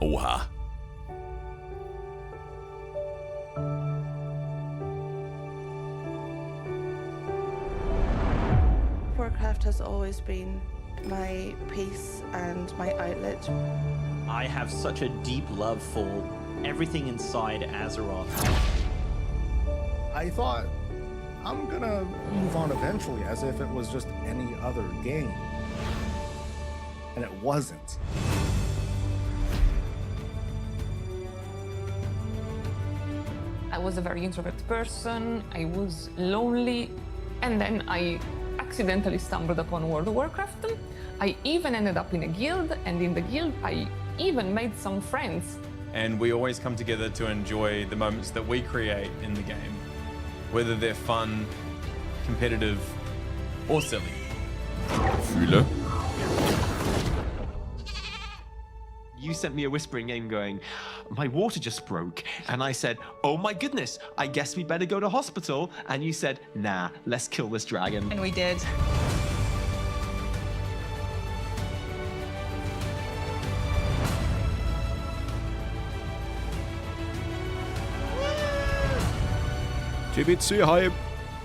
Oha. Warcraft has always been my peace and my outlet. I have such a deep love for everything inside Azeroth. I thought, I'm gonna move on eventually, as if it was just any other game. And it wasn't. I was a very introverted person, I was lonely, and then I accidentally stumbled upon World of Warcraft. I even ended up in a guild, and in the guild I even made some friends. And we always come together to enjoy the moments that we create in the game, whether they're fun, competitive, or silly. Fühle. You sent me a whispering game going, my water just broke. And I said, oh my goodness, I guess we better go to hospital. And you said, nah, let's kill this dragon. And we did. TBC Hype.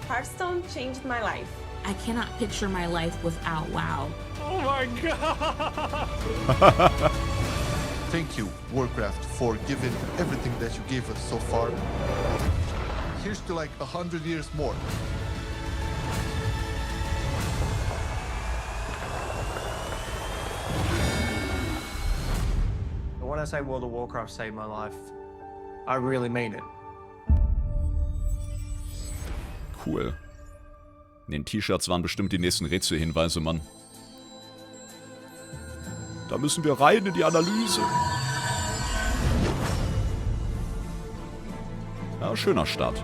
Hearthstone changed my life. I cannot picture my life without WoW. Oh my God. Thank you, Warcraft, for giving everything that you gave us so far. Here's to like 100 years more. When I say World of Warcraft saved my life, I really mean it. Cool. In den T-Shirts waren bestimmt die nächsten Rätselhinweise, Mann. Da müssen wir rein in die Analyse. Ja, schöner Start.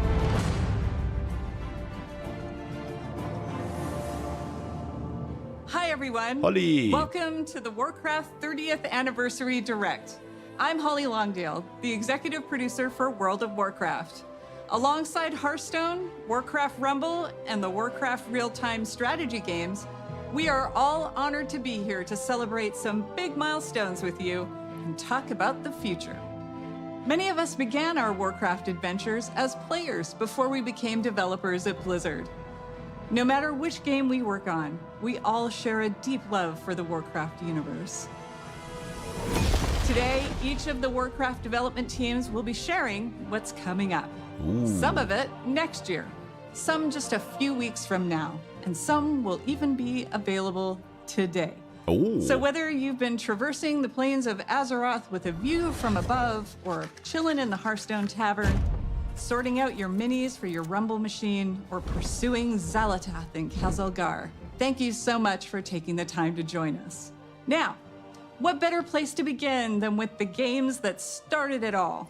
Hi everyone. Holly. Welcome to the Warcraft 30th Anniversary Direct. I'm Holly Longdale, the executive producer for World of Warcraft. Alongside Hearthstone, Warcraft Rumble, and the Warcraft real-time strategy games, we are all honored to be here to celebrate some big milestones with you and talk about the future. Many of us began our Warcraft adventures as players before we became developers at Blizzard. No matter which game we work on, we all share a deep love for the Warcraft universe. Today, each of the Warcraft development teams will be sharing what's coming up. Ooh. Some of it next year, some just a few weeks from now, and some will even be available today. Oh. So whether you've been traversing the plains of Azeroth with a view from above, or chilling in the Hearthstone Tavern, sorting out your minis for your Rumble machine, or pursuing Xalatath in Khazalgar, thank you so much for taking the time to join us. Now, what better place to begin than with the games that started it all?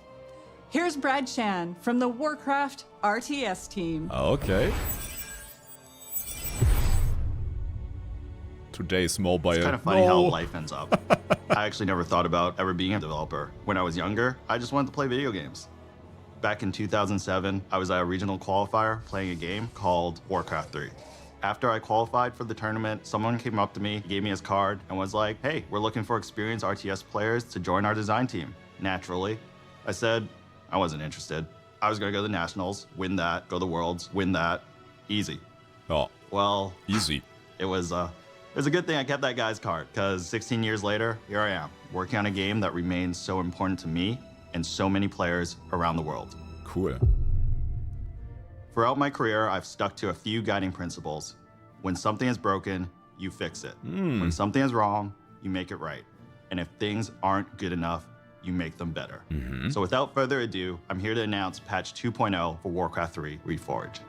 Here's Brad Chan from the Warcraft RTS team. Okay. Today's mobile. It's kind of funny how life ends up. I actually never thought about ever being a developer. When I was younger, I just wanted to play video games. Back in 2007, I was at a regional qualifier playing a game called Warcraft 3. After I qualified for the tournament, someone came up to me, gave me his card, and was like, hey, we're looking for experienced RTS players to join our design team. Naturally, I said I wasn't interested. I was gonna go to the Nationals, win that, go to the Worlds, win that. Easy. Oh. Well, easy. It was a good thing I kept that guy's card, because 16 years later, here I am, working on a game that remains so important to me and so many players around the world. Cool. Throughout my career, I've stuck to a few guiding principles. When something is broken, you fix it. When something is wrong, you make it right. And if things aren't good enough, you make them better. So without further ado, I'm here to announce patch 2.0 for Warcraft 3 Reforged.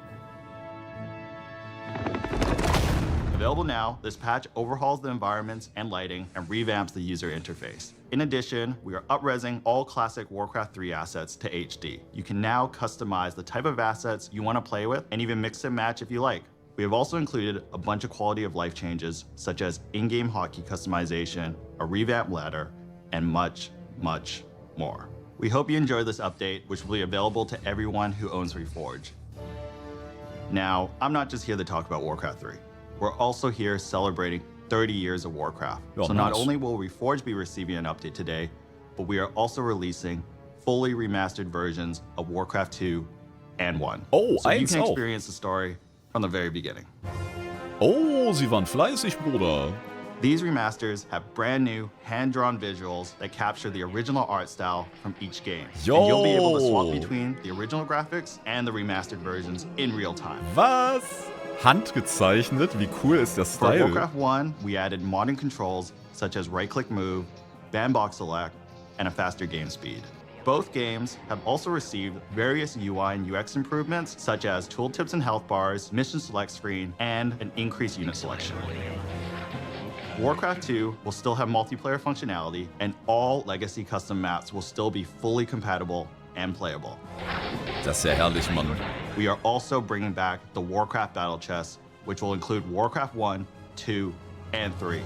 Available now, this patch overhauls the environments and lighting and revamps the user interface. In addition, we are up-resing all classic Warcraft 3 assets to HD. You can now customize the type of assets you want to play with and even mix and match if you like. We have also included a bunch of quality of life changes, such as in-game hotkey customization, a revamped ladder, and much, much more. We hope you enjoy this update, which will be available to everyone who owns Reforged. Now, I'm not just here to talk about Warcraft 3. We're also here celebrating 30 years of Warcraft. Oh, so nice. not only will Reforged be receiving an update today, but we are also releasing fully remastered versions of Warcraft 2 and 1. Oh, so you eins can auch. experience the story from the very beginning. Oh, sie waren fleißig, Bruder. These remasters have brand new hand-drawn visuals that capture the original art style from each game. Yo. And you'll be able to swap between the original graphics and the remastered versions in real time. Was? Handgezeichnet? Wie cool ist der For Style? Warcraft 1, we added modern controls such as right-click move, bandbox select, and a faster game speed. Both games have also received various UI and UX improvements such as tooltips and health bars, mission select screen, and an increased unit selection. Warcraft 2 will still have multiplayer functionality, and all legacy custom maps will still be fully compatible and playable. Das ist ja herrlich, Mann. We are also bringing back the Warcraft Battle Chess, which will include Warcraft 1, 2, and 3.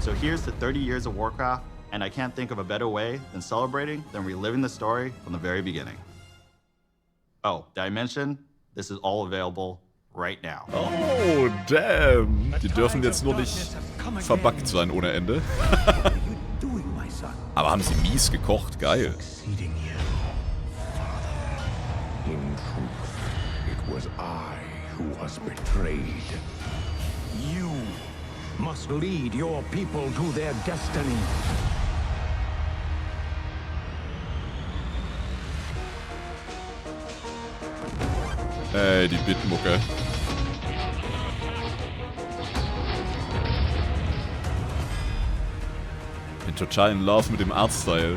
So here's to 30 years of Warcraft, and I can't think of a better way than celebrating than reliving the story from the very beginning. Oh, did I mention? This is all available right now. Oh, damn. Die dürfen jetzt nur nicht verbuggt sein ohne Ende. Aber haben sie mies gekocht, geil. In truth, it was I who was betrayed. You must lead your people to their destiny. Die Bitmucke. Bin total in Love mit dem Artstyle.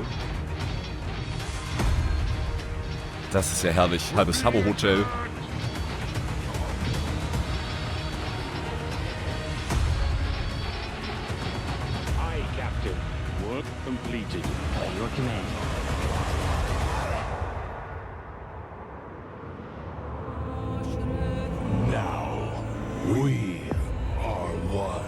Das ist ja herrlich. Halbes Habbo-Hotel. Aye, Captain. Work completed. By your command. Now, we are one.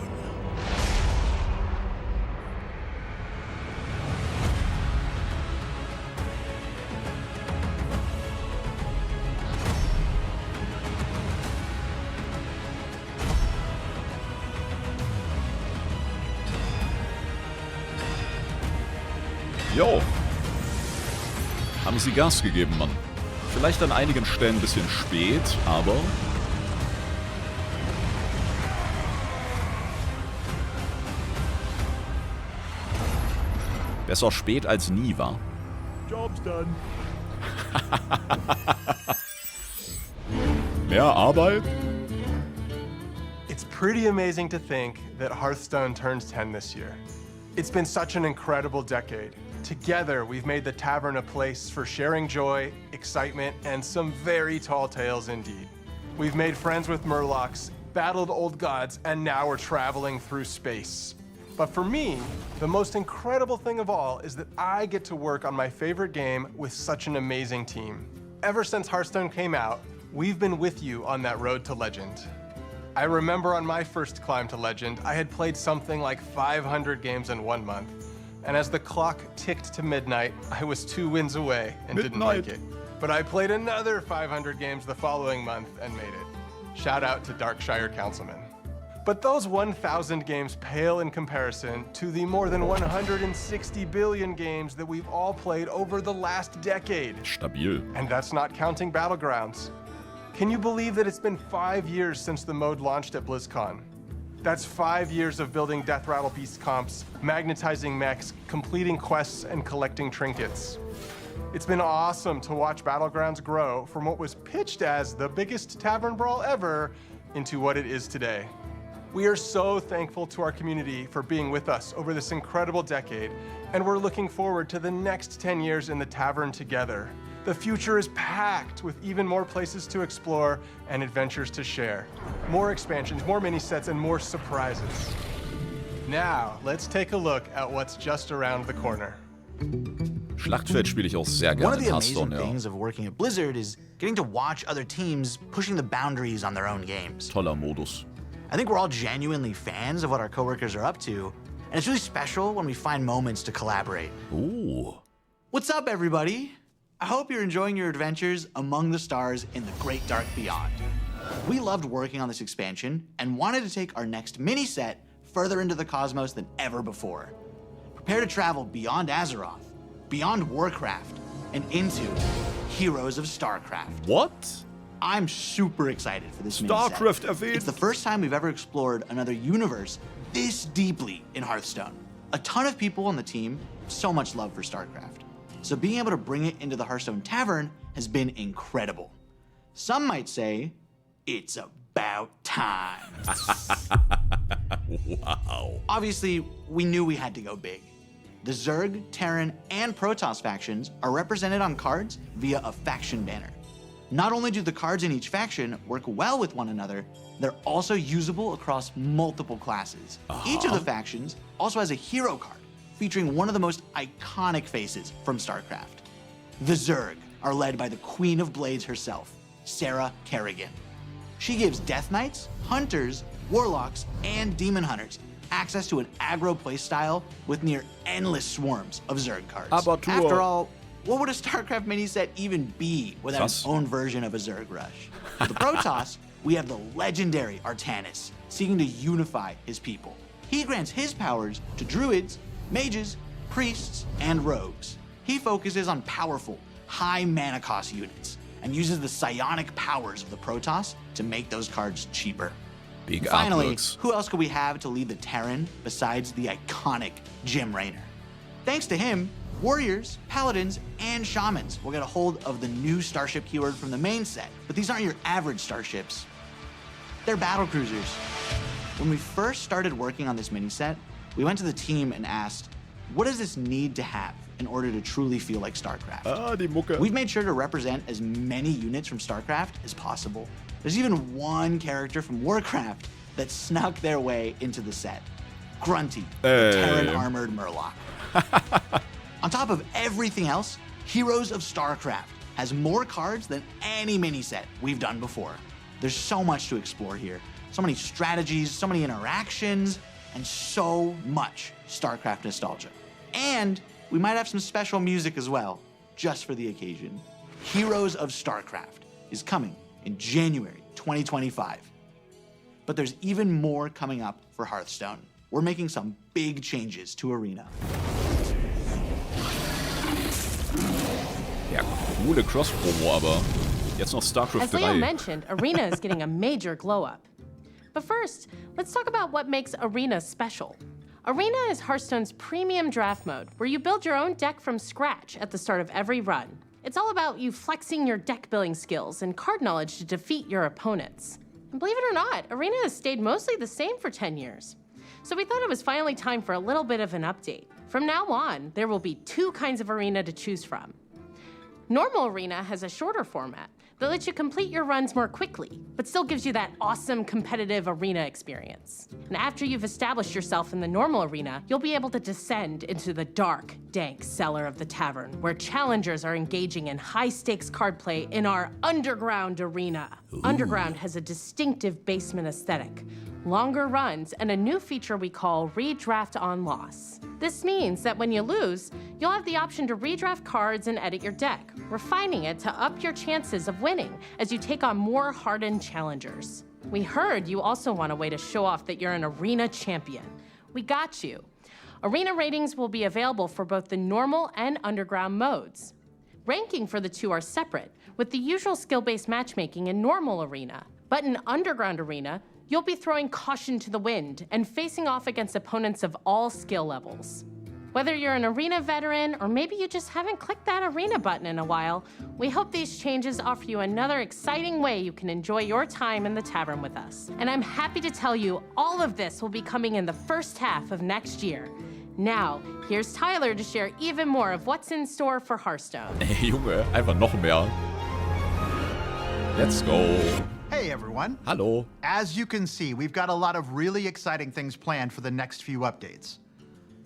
Jo. Haben sie Gas gegeben, Mann. Vielleicht an einigen Stellen ein bisschen spät, aber... Besser spät als nie, wa? Job's done. Mehr Arbeit? It's pretty amazing to think that Hearthstone turns 10 this year. It's been such an incredible decade. Together, we've made the tavern a place for sharing joy, excitement, and some very tall tales indeed. We've made friends with Murlocs, battled old gods, and now we're traveling through space. But for me, the most incredible thing of all is that I get to work on my favorite game with such an amazing team. Ever since Hearthstone came out, we've been with you on that road to legend. I remember on my first climb to legend, I had played something like 500 games in 1 month. And as the clock ticked to midnight, I was 2 wins away and didn't make it. But I played another 500 games the following month and made it. Shout out to Darkshire Councilman. But those 1,000 games pale in comparison to the more than 160 billion games that we've all played over the last decade. Stabil. And that's not counting Battlegrounds. Can you believe that it's been 5 years since the mode launched at BlizzCon? That's 5 years of building Death Rattle Beast comps, magnetizing mechs, completing quests, and collecting trinkets. It's been awesome to watch Battlegrounds grow from what was pitched as the biggest tavern brawl ever into what it is today. We are so thankful to our community for being with us over this incredible decade, and we're looking forward to the next 10 years in the tavern together. The future is packed with even more places to explore and adventures to share. More expansions, more mini-sets, and more surprises. Now, let's take a look at what's just around the corner. Schlachtfeld spiele ich auch sehr One gerne of in the amazing Hearthstone, ja. things of working at Blizzard is getting to watch other teams pushing the boundaries on their own games. Toller Modus. I think we're all genuinely fans of what our coworkers are up to, and it's really special when we find moments to collaborate. Ooh. What's up, everybody? I hope you're enjoying your adventures among the stars in the Great Dark Beyond. We loved working on this expansion and wanted to take our next mini-set further into the cosmos than ever before. Prepare to travel beyond Azeroth, beyond Warcraft, and into Heroes of StarCraft. What? I'm super excited for this mini-set. StarCraft erwähnt. It's the first time we've ever explored another universe this deeply in Hearthstone. A ton of people on the team have so much love for StarCraft. So being able to bring it into the Hearthstone Tavern has been incredible. Some might say, it's about time. Wow. Obviously, we knew we had to go big. The Zerg, Terran, and Protoss factions are represented on cards via a faction banner. Not only do the cards in each faction work well with one another, they're also usable across multiple classes. Each of the factions also has a hero card featuring one of the most iconic faces from StarCraft. The Zerg are led by the Queen of Blades herself, Sarah Kerrigan. She gives Death Knights, Hunters, Warlocks, and Demon Hunters access to an aggro playstyle with near endless swarms of Zerg cards. After all, what would a StarCraft mini set even be without its own version of a Zerg rush? For the Protoss, we have the legendary Artanis, seeking to unify his people. He grants his powers to druids, mages, priests, and rogues. He focuses on powerful, high mana cost units, and uses the psionic powers of the Protoss to make those cards cheaper. Big Finally, outlooks. who else could we have to lead the Terran besides the iconic Jim Raynor? Thanks to him, warriors, paladins, and shamans will get a hold of the new starship keyword from the main set. But these aren't your average starships. They're battle cruisers. When we first started working on this mini set, we went to the team and asked, what does this need to have in order to truly feel like StarCraft? Die Mucke. We've made sure to represent as many units from StarCraft as possible. There's even one character from Warcraft that snuck their way into the set. Grunty, the Terran armored Murloc. On top of everything else, Heroes of StarCraft has more cards than any mini set we've done before. There's so much to explore here. So many strategies, so many interactions, and so much StarCraft nostalgia. And we might have some special music as well, just for the occasion. Heroes of StarCraft is coming in January 2025. But there's even more coming up for Hearthstone. We're making some big changes to Arena. Ja, coole Cross-Promo, aber jetzt noch StarCraft As Leo 3. mentioned, Arena is getting a major glow-up. But first, let's talk about what makes Arena special. Arena is Hearthstone's premium draft mode, where you build your own deck from scratch at the start of every run. It's all about you flexing your deck building skills and card knowledge to defeat your opponents. And believe it or not, Arena has stayed mostly the same for 10 years. So we thought it was finally time for a little bit of an update. From now on, there will be 2 kinds of Arena to choose from. Normal Arena has a shorter format that lets you complete your runs more quickly, but still gives you that awesome competitive arena experience. And after you've established yourself in the normal arena, you'll be able to descend into the dark, dank cellar of the tavern, where challengers are engaging in high-stakes card play in our underground arena. Underground has a distinctive basement aesthetic, longer runs, and a new feature we call redraft on loss. This means that when you lose, you'll have the option to redraft cards and edit your deck, refining it to up your chances of winning as you take on more hardened challengers. We heard you also want a way to show off that you're an arena champion. We got you. Arena ratings will be available for both the normal and underground modes. Ranking for the 2 are separate, with the usual skill-based matchmaking in normal arena. But in underground arena, you'll be throwing caution to the wind and facing off against opponents of all skill levels. Whether you're an arena veteran or maybe you just haven't clicked that arena button in a while, we hope these changes offer you another exciting way you can enjoy your time in the tavern with us. And I'm happy to tell you all of this will be coming in the first half of next year. Now, here's Tyler to share even more of what's in store for Hearthstone. Ey, Junge, einfach noch mehr. Let's go. Hey everyone. Hallo. As you can see, we've got a lot of really exciting things planned for the next few updates.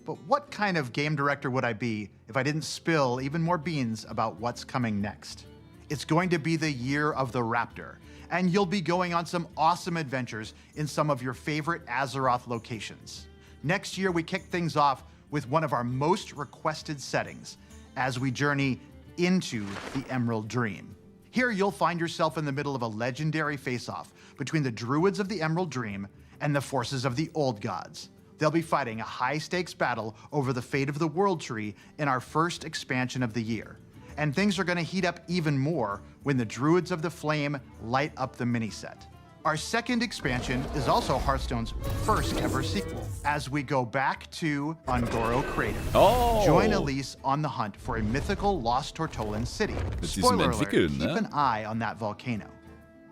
But what kind of game director would I be if I didn't spill even more beans about what's coming next? It's going to be the year of the Raptor, and you'll be going on some awesome adventures in some of your favorite Azeroth locations. Next year, we kick things off with one of our most requested settings as we journey into the Emerald Dream. Here, you'll find yourself in the middle of a legendary face-off between the Druids of the Emerald Dream and the forces of the Old Gods. They'll be fighting a high-stakes battle over the fate of the World Tree in our first expansion of the year. And things are going to heat up even more when the Druids of the Flame light up the mini-set. Our second expansion is also Hearthstone's first ever sequel, as we go back to Ungoro Crater. Oh. Join Elise on the hunt for a mythical lost Tortollan city. Mit diesem Spoiler alert, Entwickeln, keep ne? an eye on that volcano.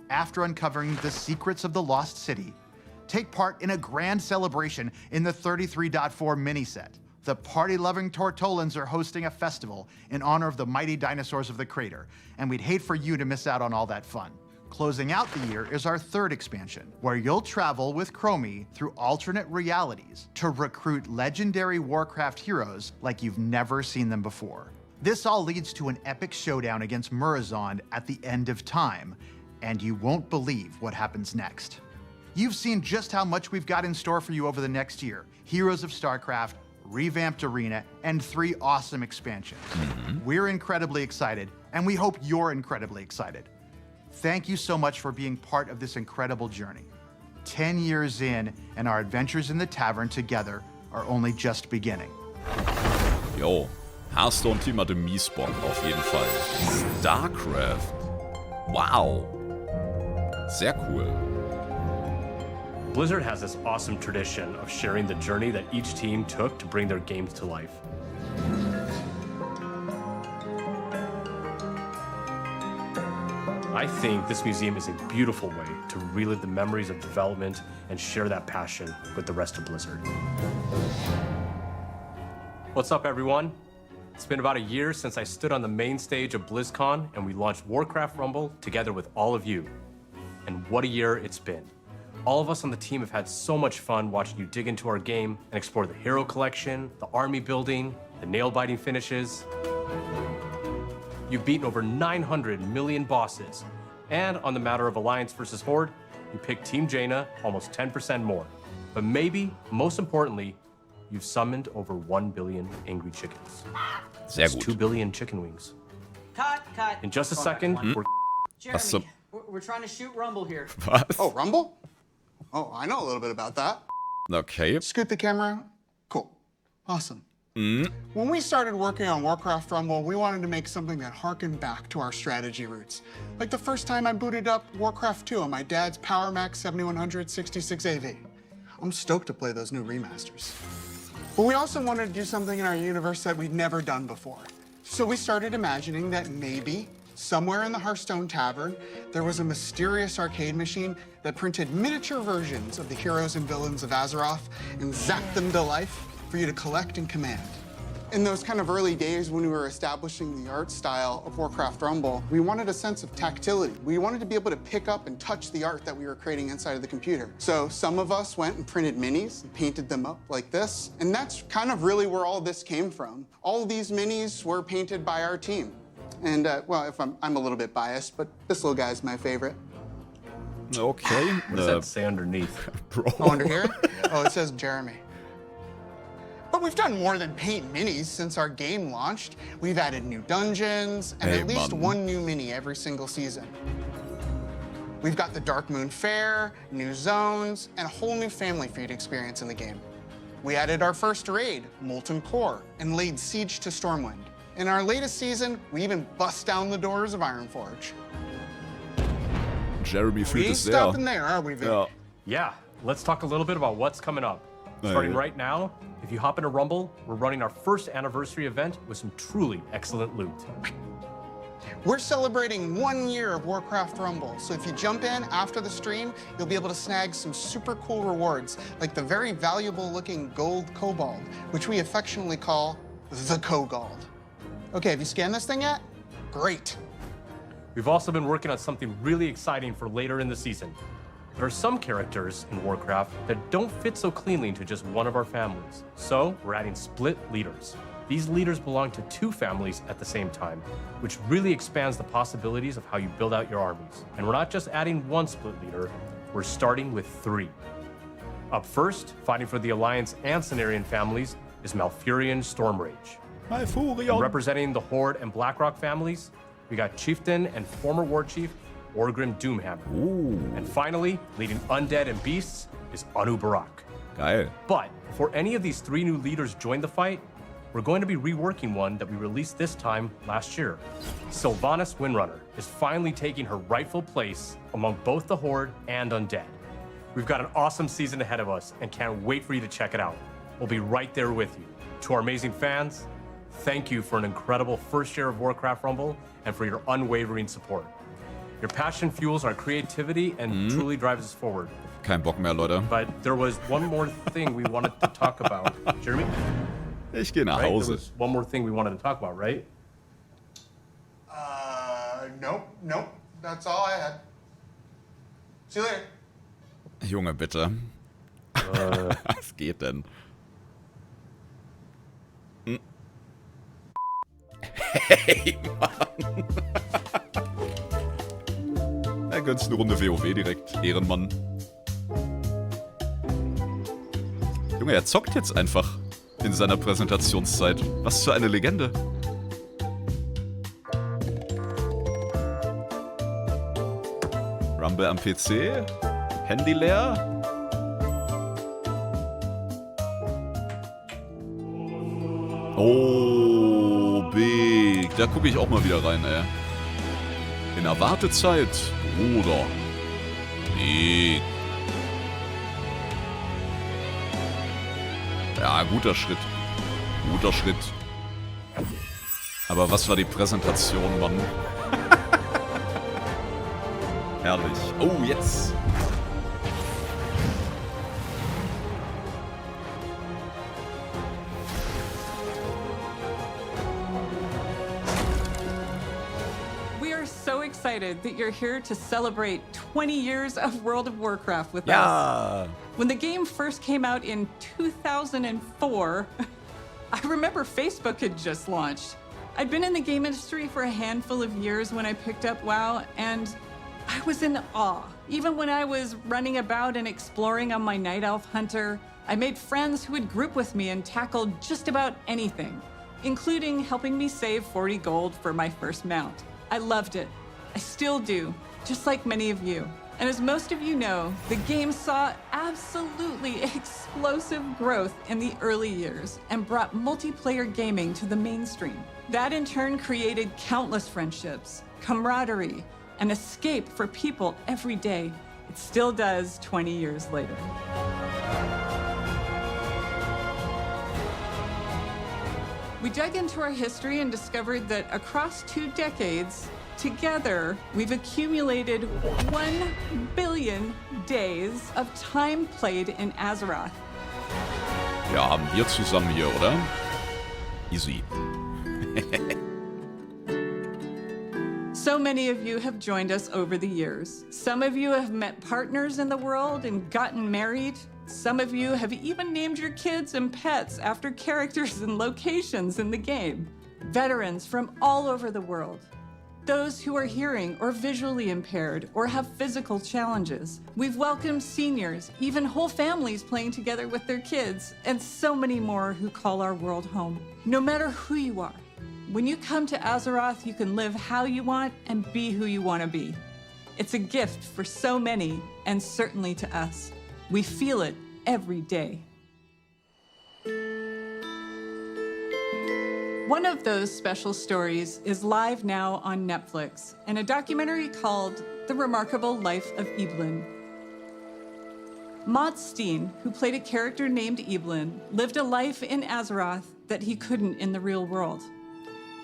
After uncovering the secrets of the lost city, take part in a grand celebration in the 33.4 mini-set. The party-loving Tortollans are hosting a festival in honor of the mighty dinosaurs of the crater, and we'd hate for you to miss out on all that fun. Closing out the year is our third expansion, where you'll travel with Chromie through alternate realities to recruit legendary Warcraft heroes like you've never seen them before. This all leads to an epic showdown against Murozond at the end of time, and you won't believe what happens next. You've seen just how much we've got in store for you over the next year. Heroes of StarCraft, revamped arena, and 3 awesome expansions. We're incredibly excited, and we hope you're incredibly excited. Thank you so much for being part of this incredible journey. 10 years in, and our adventures in the tavern together are only just beginning. Jo, Hearthstone-Team hatte mies Bock, auf jeden Fall. StarCraft. Wow. Sehr cool. Blizzard has this awesome tradition of sharing the journey that each team took to bring their games to life. I think this museum is a beautiful way to relive the memories of development and share that passion with the rest of Blizzard. What's up, everyone? It's been about a year since I stood on the main stage of BlizzCon and we launched Warcraft Rumble together with all of you. And what a year it's been. All of us on the team have had so much fun watching you dig into our game and explore the hero collection, the army building, the nail-biting finishes. You've beaten over 900 million bosses. And on the matter of Alliance versus Horde, you picked Team Jaina almost 10% more. But maybe, most importantly, you've summoned over 1 billion angry chickens. Sehr That's gut. 2 billion chicken wings. Cut. In just a second, we're... Jeremy, we're trying to shoot Rumble here. Was? Oh, Rumble? Oh, I know a little bit about that. Okay. Scoot the camera. Cool. Awesome. When we started working on Warcraft Rumble, we wanted to make something that harkened back to our strategy roots. Like the first time I booted up Warcraft 2 on my dad's Power Max 7100 66 AV. I'm stoked to play those new remasters. But we also wanted to do something in our universe that we'd never done before. So we started imagining that maybe somewhere in the Hearthstone Tavern, there was a mysterious arcade machine that printed miniature versions of the heroes and villains of Azeroth and zapped them to life for you to collect and command. In those kind of early days when we were establishing the art style of Warcraft Rumble, we wanted a sense of tactility. We wanted to be able to pick up and touch the art that we were creating inside of the computer. So some of us went and printed minis and painted them up like this. And that's kind of really where all this came from. All of these minis were painted by our team. And, well, if I'm a little bit biased, but this little guy's my favorite. Okay. What does that say underneath? Bro. Oh, under here? Oh, it says Jeremy. But we've done more than paint minis since our game launched. We've added new dungeons and Hey, at least Mann. one new mini every single season. We've got the Dark Moon Fair, new zones, and a whole new family for you to experience in the game. We added our first raid, Molten Core, and laid siege to Stormwind. In our latest season, we even bust down the doors of Ironforge. Jeremy We fühlt ain't es sehr. stopping there, are we, Vic? Ja. Yeah, let's talk a little bit about what's coming up. Starting right now, if you hop into Rumble, we're running our first anniversary event with some truly excellent loot. We're celebrating 1 year of Warcraft Rumble, so if you jump in after the stream, you'll be able to snag some super cool rewards, like the very valuable looking gold kobold, which we affectionately call the Kogold. Okay, have you scanned this thing yet? Great. We've also been working on something really exciting for later in the season. There are some characters in Warcraft that don't fit so cleanly into just one of our families. So we're adding split leaders. These leaders belong to 2 families at the same time, which really expands the possibilities of how you build out your armies. And we're not just adding 1 split leader, we're starting with 3. Up first, fighting for the Alliance and Cenarian families, is Malfurion Stormrage. Malfurion. And representing the Horde and Blackrock families, we got Chieftain and former War Chief Orgrim Doomhammer. Ooh. And finally, leading Undead and Beasts is Anu Barak. Geil. But before any of these 3 new leaders join the fight, we're going to be reworking one that we released this time last year. Sylvanas Windrunner is finally taking her rightful place among both the Horde and Undead. We've got an awesome season ahead of us and can't wait for you to check it out. We'll be right there with you. To our amazing fans, thank you for an incredible first year of Warcraft Rumble and for your unwavering support. Your passion fuels our creativity and truly drives us forward. Kein Bock mehr, Leute. But there was one more thing we wanted to talk about. Jeremy? Ich gehe nach Right? Hause. There was one more thing we wanted to talk about, right? Nope. That's all I had. See you later. Junge, bitte. Was geht denn? Hey, Mann. Er gönnst eine Runde WoW direkt. Ehrenmann. Junge, er zockt jetzt einfach in seiner Präsentationszeit. Was für eine Legende. Rumble am PC? Handy leer? Oh, big. Da gucke ich auch mal wieder rein, ey. In der Wartezeit, Bruder. Big. Ja, guter Schritt. Guter Schritt. Aber was war die Präsentation, Mann? Herrlich. Oh, jetzt. We are so excited that you're here to celebrate 20 years of World of Warcraft with Ja. us. When the game first came out in 2004, I remember Facebook had just launched. I'd been in the game industry for a handful of years when I picked up WoW, and I was in awe. Even when I was running about and exploring on my Night Elf Hunter, I made friends who would group with me and tackle just about anything, including helping me save 40 gold for my first mount. I loved it. I still do, just like many of you. And as most of you know, the game saw absolutely explosive growth in the early years and brought multiplayer gaming to the mainstream. That in turn created countless friendships, camaraderie, and escape for people every day. It still does 20 years later. We dug into our history and discovered that across 2 decades, together, we've accumulated 1 billion days of time played in Azeroth. Ja, haben wir zusammen hier, oder? Easy. So many of you have joined us over the years. Some of you have met partners in the world and gotten married. Some of you have even named your kids and pets after characters and locations in the game. Veterans from all over the world. Those who are hearing or visually impaired or have physical challenges. We've welcomed seniors, even whole families playing together with their kids, and so many more who call our world home. No matter who you are, when you come to Azeroth, you can live how you want and be who you want to be. It's a gift for so many, and certainly to us. We feel it every day. One of those special stories is live now on Netflix in a documentary called The Remarkable Life of Evelyn. Maud Steen, who played a character named Evelyn, lived a life in Azeroth that he couldn't in the real world.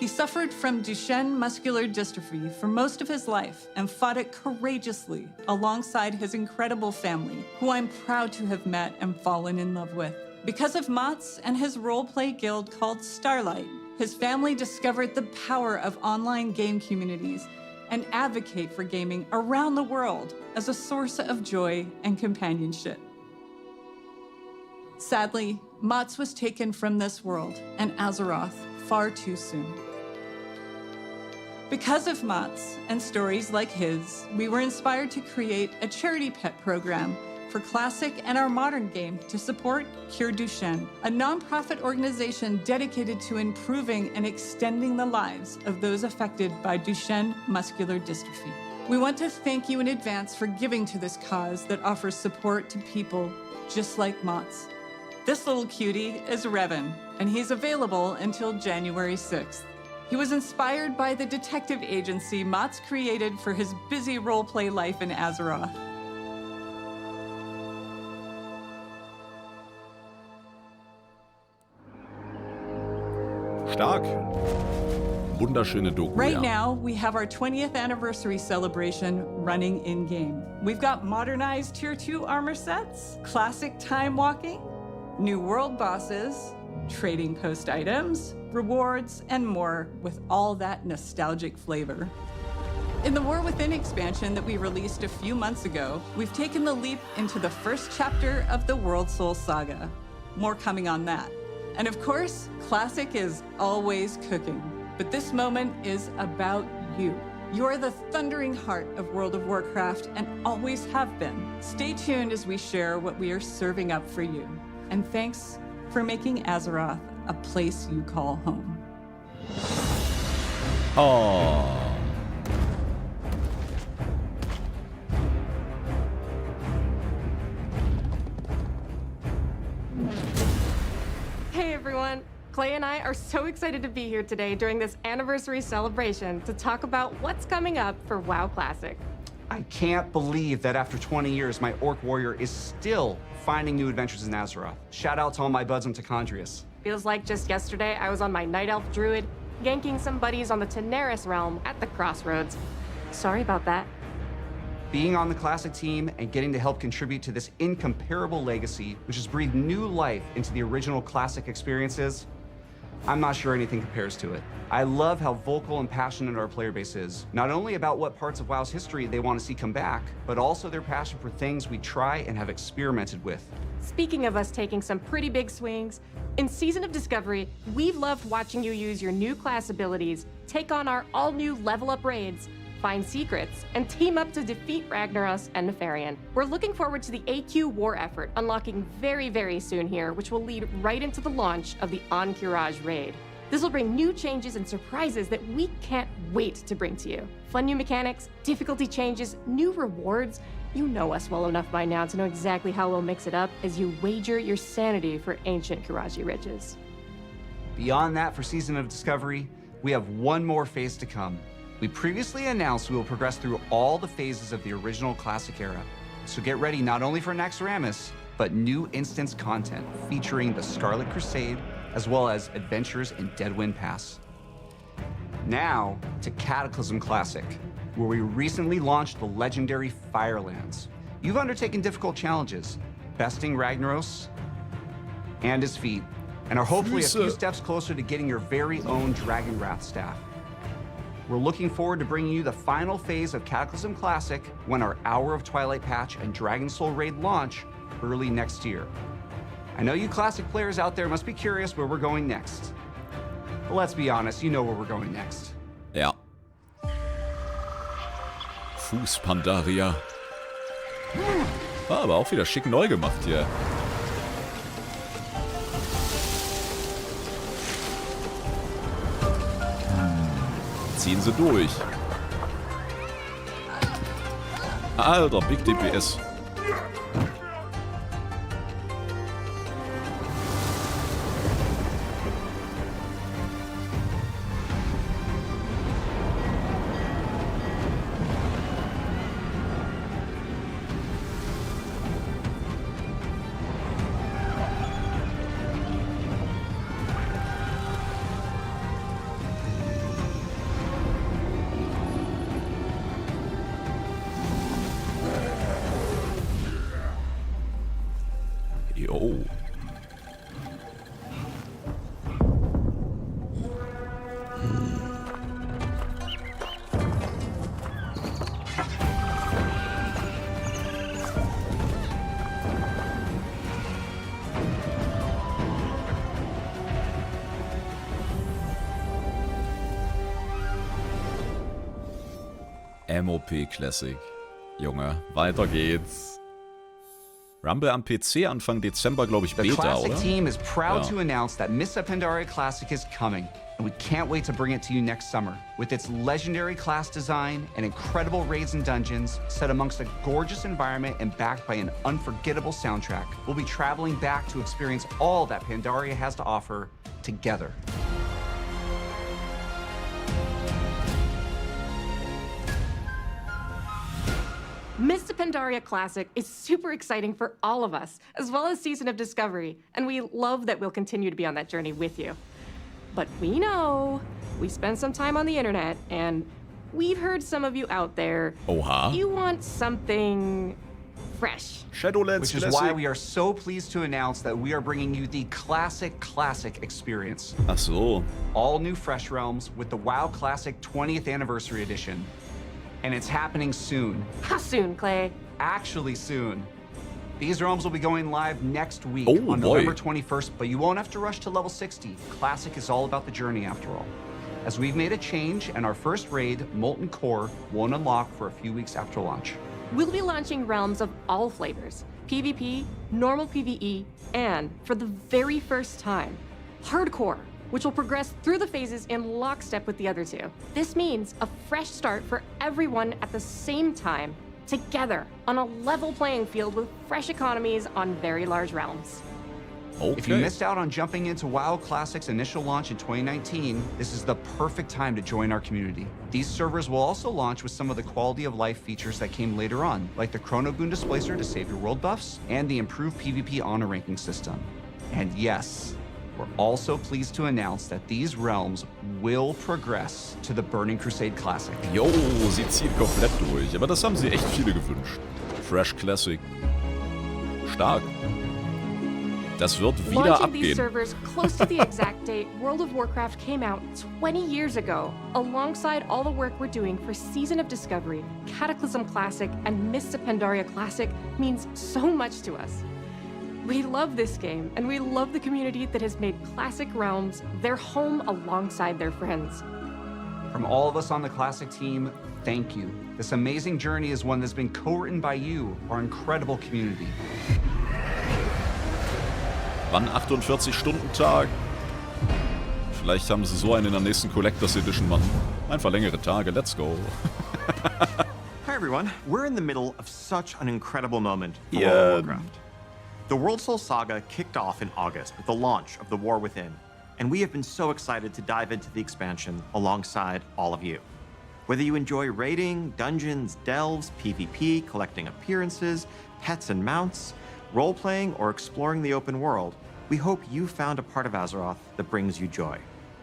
He suffered from Duchenne muscular dystrophy for most of his life and fought it courageously alongside his incredible family, who I'm proud to have met and fallen in love with. Because of Mott's and his role-play guild called Starlight, his family discovered the power of online game communities and advocate for gaming around the world as a source of joy and companionship. Sadly, Mott's was taken from this world and Azeroth far too soon. Because of Mott's and stories like his, we were inspired to create a charity pet program for Classic and our modern game to support Cure Duchenne, a nonprofit organization dedicated to improving and extending the lives of those affected by Duchenne muscular dystrophy. We want to thank you in advance for giving to this cause that offers support to people just like Mott's. This little cutie is Revan, and he's available until January 6th. He was inspired by the detective agency Mott's created for his busy roleplay life in Azeroth. Stark. Wunderschöne Doku, Right ja. now, we have our 20th anniversary celebration running in-game. We've got modernized Tier 2 armor sets, classic time walking, new world bosses, trading post items, rewards, and more with all that nostalgic flavor. In the War Within expansion that we released a few months ago, we've taken the leap into the first chapter of the World Soul Saga. More coming on that. And of course, Classic is always cooking. But this moment is about you. You're the thundering heart of World of Warcraft and always have been. Stay tuned as we share what we are serving up for you. And thanks for making Azeroth a place you call home. Oh. Hey everyone! Clay and I are so excited to be here today during this anniversary celebration to talk about what's coming up for WoW Classic. I can't believe that after 20 years, my Orc Warrior is still finding new adventures in Azeroth. Shout out to all my buds on Tichondrius. Feels like just yesterday I was on my Night Elf Druid, ganking some buddies on the Teneris realm at the Crossroads. Sorry about that. Being on the Classic team and getting to help contribute to this incomparable legacy, which has breathed new life into the original Classic experiences, I'm not sure anything compares to it. I love how vocal and passionate our player base is, not only about what parts of WoW's history they want to see come back, but also their passion for things we try and have experimented with. Speaking of us taking some pretty big swings, in Season of Discovery, we've loved watching you use your new class abilities, take on our all-new level-up raids, find secrets, and team up to defeat Ragnaros and Nefarian. We're looking forward to the AQ war effort unlocking very, very soon here, which will lead right into the launch of the Encourage raid. This will bring new changes and surprises that we can't wait to bring to you. Fun new mechanics, difficulty changes, new rewards. You know us well enough by now to know exactly how we'll mix it up as you wager your sanity for ancient Kiraji riches. Beyond that, for Season of Discovery, we have one more phase to come. We previously announced we will progress through all the phases of the original Classic era. So get ready not only for Naxxramas, but new instance content featuring the Scarlet Crusade, as well as adventures in Deadwind Pass. Now to Cataclysm Classic, where we recently launched the legendary Firelands. You've undertaken difficult challenges, besting Ragnaros and his feet, and are hopefully a few steps closer to getting your very own Dragon Wrath staff. We're looking forward to bringing you the final phase of Cataclysm Classic when our Hour of Twilight patch and Dragon Soul raid launch early next year. I know you Classic players out there must be curious where we're going next. But let's be honest, you know where we're going next. Ja. Fußpandaria. Ah, aber auch wieder schick neu gemacht hier. Ziehen sie durch. Alter, Big DPS. Jo. MOP Classic. Junge, weiter geht's. Rumble am PC Anfang Dezember, glaube ich, The Beta, Classic oder? team is proud Ja. to announce that Missa Pandaria Classic is coming. and we can't wait to bring it to you next summer. With its legendary class design and incredible raids and dungeons, set amongst a gorgeous environment and backed by an unforgettable soundtrack, we'll be traveling back to experience all that Pandaria has to offer together. Mists of Pandaria Classic is super exciting for all of us, as well as Season of Discovery, and we love that we'll continue to be on that journey with you. But we know, we spent some time on the internet, and we've heard some of you out there. You want something fresh. Shadowlands Which is why we are so pleased to announce that we are bringing you the Classic experience. Ach so. All new Fresh Realms with the WoW Classic 20th Anniversary Edition. And it's happening soon. How soon, Clay? Actually soon. These realms will be going live next week Oh, on boy. November 21st, but you won't have to rush to level 60. Classic is all about the journey after all. As we've made a change, and our first raid, Molten Core, won't unlock for a few weeks after launch. We'll be launching realms of all flavors, PvP, normal PvE, and for the very first time, Hardcore, which will progress through the phases in lockstep with the other two. This means a fresh start for everyone at the same time, together, on a level playing field with fresh economies on very large realms. If you missed out on jumping into WoW Classic's initial launch in 2019, this is the perfect time to join our community. These servers will also launch with some of the quality of life features that came later on, like the Chrono Boon Displacer to save your world buffs, and the improved PvP honor ranking system. And yes, we're also pleased to announce that these realms will progress to the Burning Crusade Classic. Jo, sie zieht komplett durch. Aber das haben sie echt viele gewünscht. Fresh Classic. Stark. Das wird wieder Launching these abgehen. servers close to the exact date World of Warcraft came out 20 years ago, alongside all the work we're doing for Season of Discovery, Cataclysm Classic, and Mists of Pandaria Classic means so much to us. We love this game, and we love the community that has made Classic Realms their home alongside their friends. From all of us on the Classic team, thank you. This amazing journey is one that's been co-written by you, our incredible community. Wann 48-Stunden-Tag? Vielleicht haben sie so einen in der nächsten Collectors Edition, Mann. Einfach längere Tage, let's go. Hi everyone, we're in the middle of such an incredible moment for Yeah. World of Warcraft. The World Soul Saga kicked off in August with the launch of The War Within, and we have been so excited to dive into the expansion alongside all of you. Whether you enjoy raiding, dungeons, delves, PvP, collecting appearances, pets and mounts, role-playing, or exploring the open world, we hope you found a part of Azeroth that brings you joy.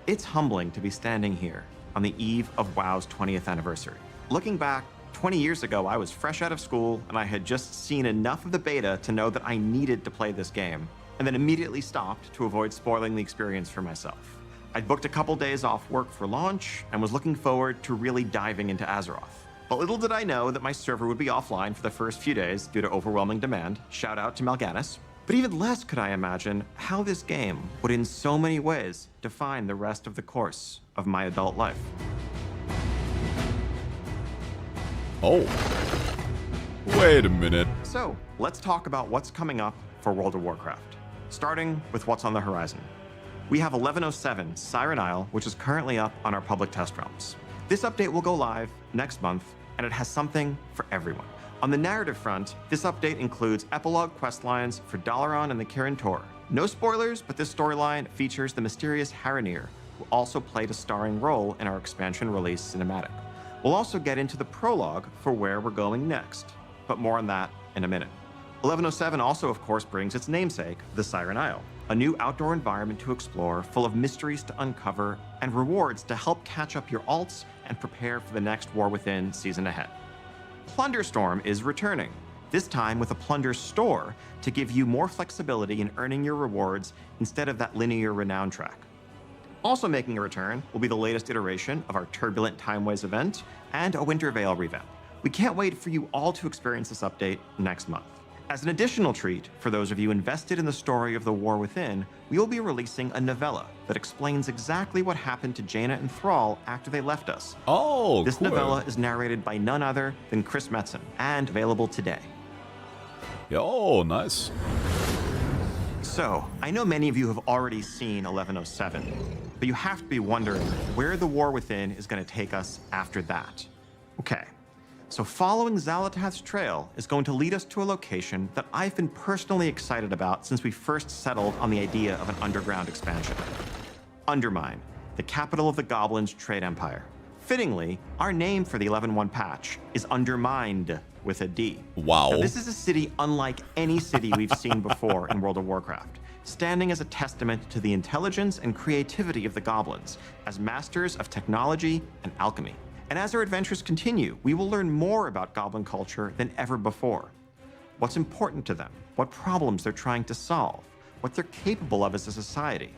It's humbling to be standing here on the eve of WoW's 20th anniversary. Looking back, 20 years ago, I was fresh out of school, and I had just seen enough of the beta to know that I needed to play this game, and then immediately stopped to avoid spoiling the experience for myself. I'd booked a couple days off work for launch, and was looking forward to really diving into Azeroth. But little did I know that my server would be offline for the first few days due to overwhelming demand. Shout out to Mal'Ganis. But even less could I imagine how this game would in so many ways define the rest of the course of my adult life. Oh. Wait a minute. So, let's talk about what's coming up for World of Warcraft, starting with what's on the horizon. We have 1107 Siren Isle, which is currently up on our public test realms. This update will go live next month, and it has something for everyone. On the narrative front, this update includes epilogue questlines for Dalaran and the Kirin Tor. No spoilers, but this storyline features the mysterious Haranir, who also played a starring role in our expansion release cinematic. We'll also get into the prologue for where we're going next, but more on that in a minute. 1107 also, of course, brings its namesake, the Siren Isle, a new outdoor environment to explore full of mysteries to uncover and rewards to help catch up your alts and prepare for the next War Within season ahead. Plunderstorm is returning, this time with a plunder store to give you more flexibility in earning your rewards instead of that linear renown track. Also making a return will be the latest iteration of our Turbulent Timeways event and a Winter Veil revamp. We can't wait for you all to experience this update next month. As an additional treat, for those of you invested in the story of the War Within, we will be releasing a novella that explains exactly what happened to Jaina and Thrall after they left us. Oh, This cool. novella is narrated by none other than Chris Metzen and available today. Ja, oh, nice. So, I know many of you have already seen 1107, but you have to be wondering where the War Within is going to take us after that. Okay, so following Xal'atath's trail is going to lead us to a location that I've been personally excited about since we first settled on the idea of an underground expansion. Undermine, the capital of the Goblins' trade empire. Fittingly, our name for the 11.1 patch is Undermined with a D. Wow. Now, this is a city unlike any city we've seen before in World of Warcraft, standing as a testament to the intelligence and creativity of the Goblins as masters of technology and alchemy. And as our adventures continue, we will learn more about Goblin culture than ever before. What's important to them, what problems they're trying to solve, what they're capable of as a society.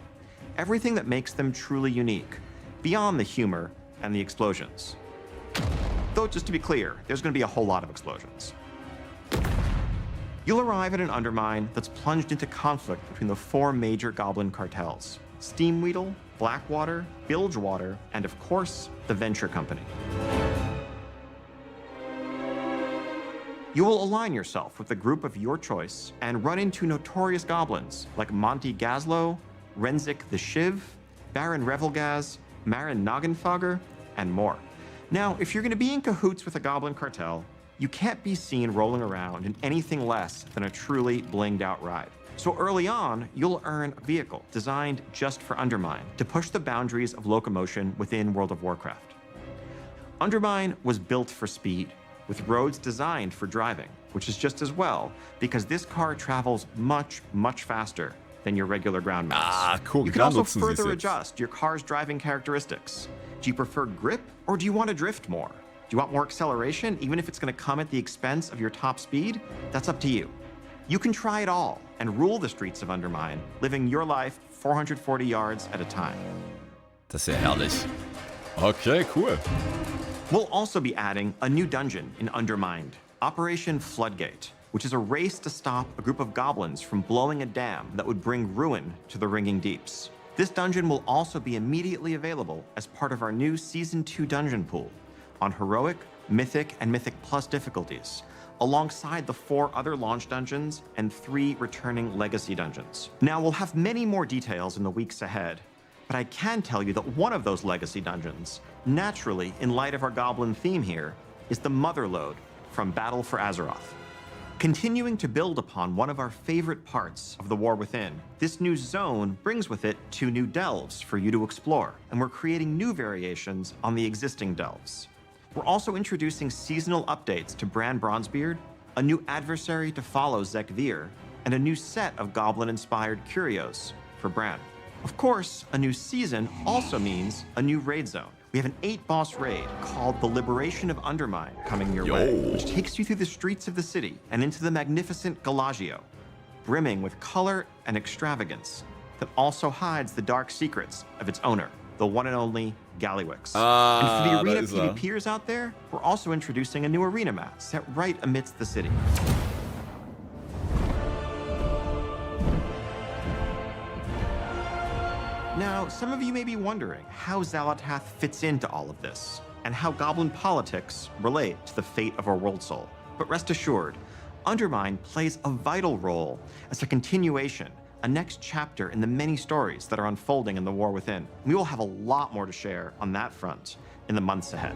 Everything that makes them truly unique, beyond the humor and the explosions. Though, just to be clear, there's going to be a whole lot of explosions. You'll arrive at an Undermine that's plunged into conflict between the 4 major Goblin cartels: Steamweedle, Blackwater, Bilgewater, and of course, the Venture Company. You will align yourself with a group of your choice and run into notorious goblins like Monty Gazlow, Renzik the Shiv, Baron Revelgaz, Marin Noggenfogger, and more. Now, if you're going to be in cahoots with a Goblin cartel, you can't be seen rolling around in anything less than a truly blinged out ride. So early on, you'll earn a vehicle designed just for Undermine to push the boundaries of locomotion within World of Warcraft. Undermine was built for speed, with roads designed for driving, which is just as well, because this car travels much, much faster than your regular ground mounts. Ah, cool. You can also further adjust your car's driving characteristics. Do you prefer grip, or do you want to drift more? Do you want more acceleration, even if it's going to come at the expense of your top speed? That's up to you. You can try it all and rule the streets of Undermine, living your life 440 yards at a time. Das ist ja herrlich. Okay, cool. We'll also be adding a new dungeon in Undermined, Operation Floodgate, which is a race to stop a group of goblins from blowing a dam that would bring ruin to the Ringing Deeps. This dungeon will also be immediately available as part of our new Season 2 dungeon pool on Heroic, Mythic, and Mythic Plus difficulties, alongside the 4 other launch dungeons and 3 returning legacy dungeons. Now, we'll have many more details in the weeks ahead, but I can tell you that one of those legacy dungeons, naturally in light of our goblin theme here, is the Motherlode from Battle for Azeroth. Continuing to build upon one of our favorite parts of the War Within, this new zone brings with it 2 new delves for you to explore, and we're creating new variations on the existing delves. We're also introducing seasonal updates to Bran Bronzebeard, a new adversary to follow Zek Vir, and a new set of goblin-inspired curios for Bran. Of course, a new season also means a new raid zone. We have an 8-boss raid called the Liberation of Undermine coming your way, which takes you through the streets of the city and into the magnificent Galagio, brimming with color and extravagance that also hides the dark secrets of its owner, the one and only Gallywix. And for the arena PvPers out there, we're also introducing a new arena map set right amidst the city. Now, some of you may be wondering how Xal'atath fits into all of this, and how Goblin politics relate to the fate of our world soul. But rest assured, Undermine plays a vital role as a continuation, a next chapter in the many stories that are unfolding in the War Within. We will have a lot more to share on that front in the months ahead.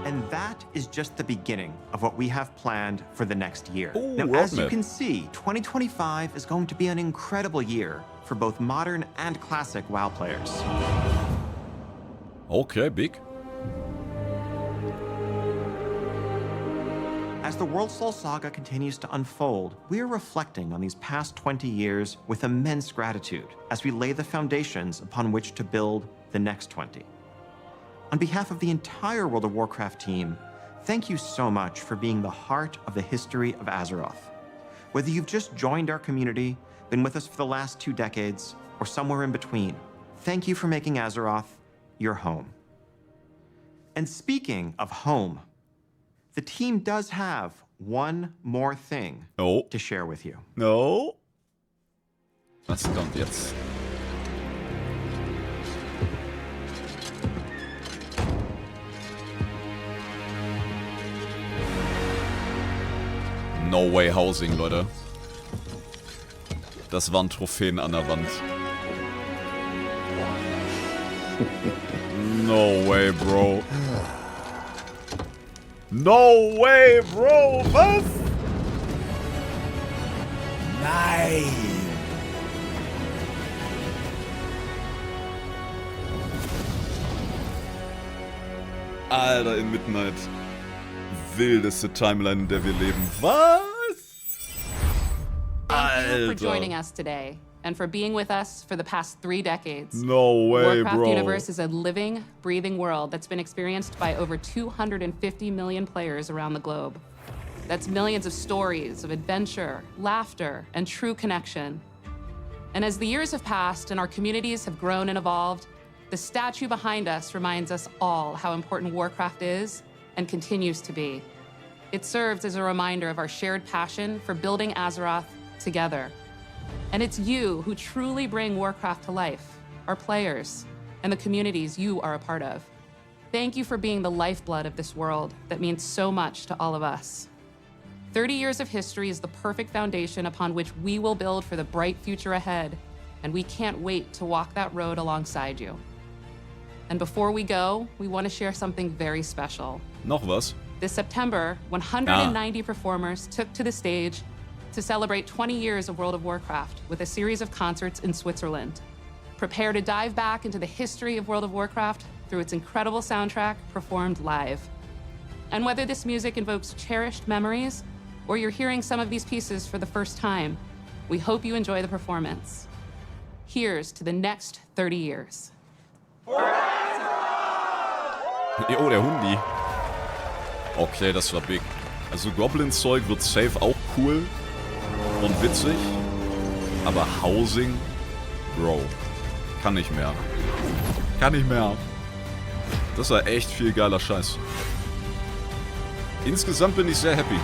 And that is just the beginning of what we have planned for the next year. Now, as you can see, 2025 is going to be an incredible year for both modern and classic WoW players. Okay, big. As the World Soul Saga continues to unfold, we are reflecting on these past 20 years with immense gratitude as we lay the foundations upon which to build the next 20. On behalf of the entire World of Warcraft team, thank you so much for being the heart of the history of Azeroth. Whether you've just joined our community, been with us for the last 2 decades, or somewhere in between, thank you for making Azeroth your home. And speaking of home, the team does have one more thing to share with you. No. Was kommt jetzt? No way Housing, Leute. Das waren Trophäen an der Wand. No way, Bro. No way, Bro. Was? Nein. Alter, in Midnight. Wildeste Timeline, in der wir leben. Was? Thank you for joining us today and for being with us for the past 3 decades. No way, Warcraft bro. Universe is a living, breathing world that's been experienced by over 250 million players around the globe. That's millions of stories of adventure, laughter, and true connection. And as the years have passed and our communities have grown and evolved, the statue behind us reminds us all how important Warcraft is and continues to be. It serves as a reminder of our shared passion for building Azeroth together. And it's you who truly bring Warcraft to life, our players, and the communities you are a part of. Thank you for being the lifeblood of this world that means so much to all of us. 30 years of history is the perfect foundation upon which we will build for the bright future ahead, and we can't wait to walk that road alongside you. And before we go, we want to share something very special. Noch was? This September, 190 performers took to the stage to celebrate 20 years of World of Warcraft with a series of concerts in Switzerland. Prepare to dive back into the history of World of Warcraft through its incredible soundtrack performed live. And whether this music invokes cherished memories or you're hearing some of these pieces for the first time, we hope you enjoy the performance. Here's to the next 30 years. Oh, der Hundi. Okay, das war big. Also Goblin-Zeug wird safe auch cool und witzig. Aber Housing, Bro, kann nicht mehr. Kann nicht mehr. Das war echt viel geiler Scheiß. Insgesamt bin ich sehr happy.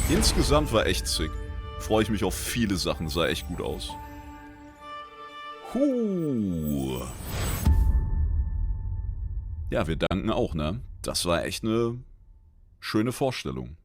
Insgesamt war echt sick. Freue ich mich auf viele Sachen, sah echt gut aus. Ja, wir danken auch, ne? Das war echt eine schöne Vorstellung.